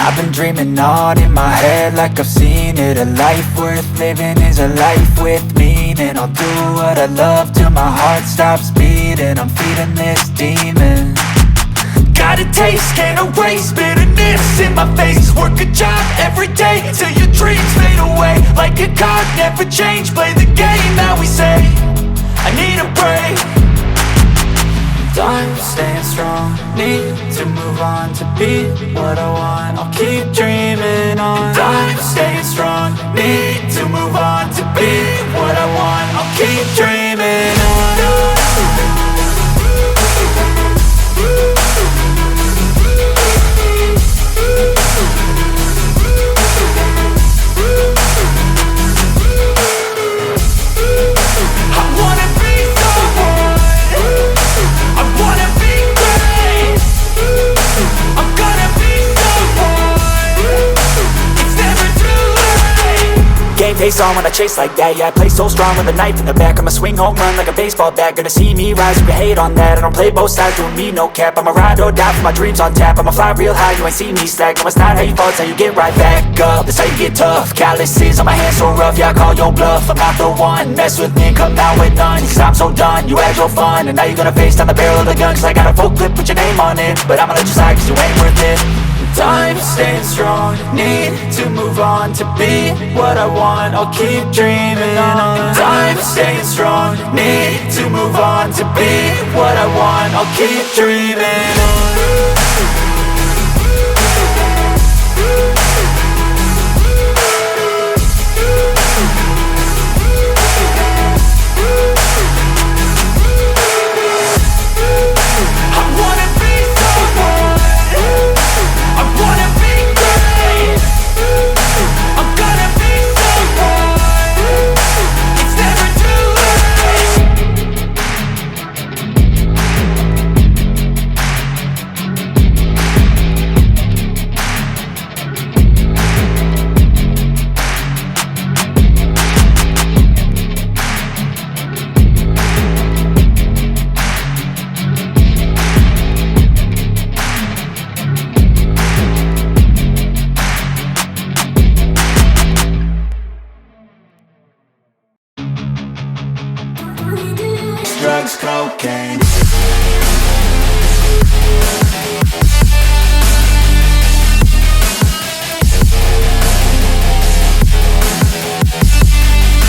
I've been dreaming on in my head like I've seen it. A life worth living is a life with meaning. I'll do what I love till my heart stops beating. I'm feeding this demon. Got a taste, can't erase bitterness in my face. Work a job every day till your dreams fade away. Like a card, never change, play the game that we say. I need a break. I'm staying strong, need to move on to be what I want. I'll keep dreaming on. I'm staying strong, need to move on to be what I want. I'll keep dreaming on. Face on when I chase like that. Yeah, I play so strong with a knife in the back. I'ma swing home run like a baseball bat. Gonna see me rise, you can hate on that. I don't play both sides, doing me no cap. I'ma ride or die for my dreams on tap. I'ma fly real high, you ain't see me slack. No, it's not how you fall, it's how you get right back up. That's how you get tough. Calluses on my hands so rough, yeah, I call your bluff. I'm not the one, mess with me and come out with none. Cause I'm so done, you had your fun. And now you're gonna face down the barrel of the gun. Cause I got a full clip, put your name on it. But I'ma let you slide cause you ain't worth it. I'm staying strong, need to move on to be what I want. I'll keep dreaming on. I'm staying strong, need to move on to be what I want. I'll keep dreaming on. Drugs, cocaine.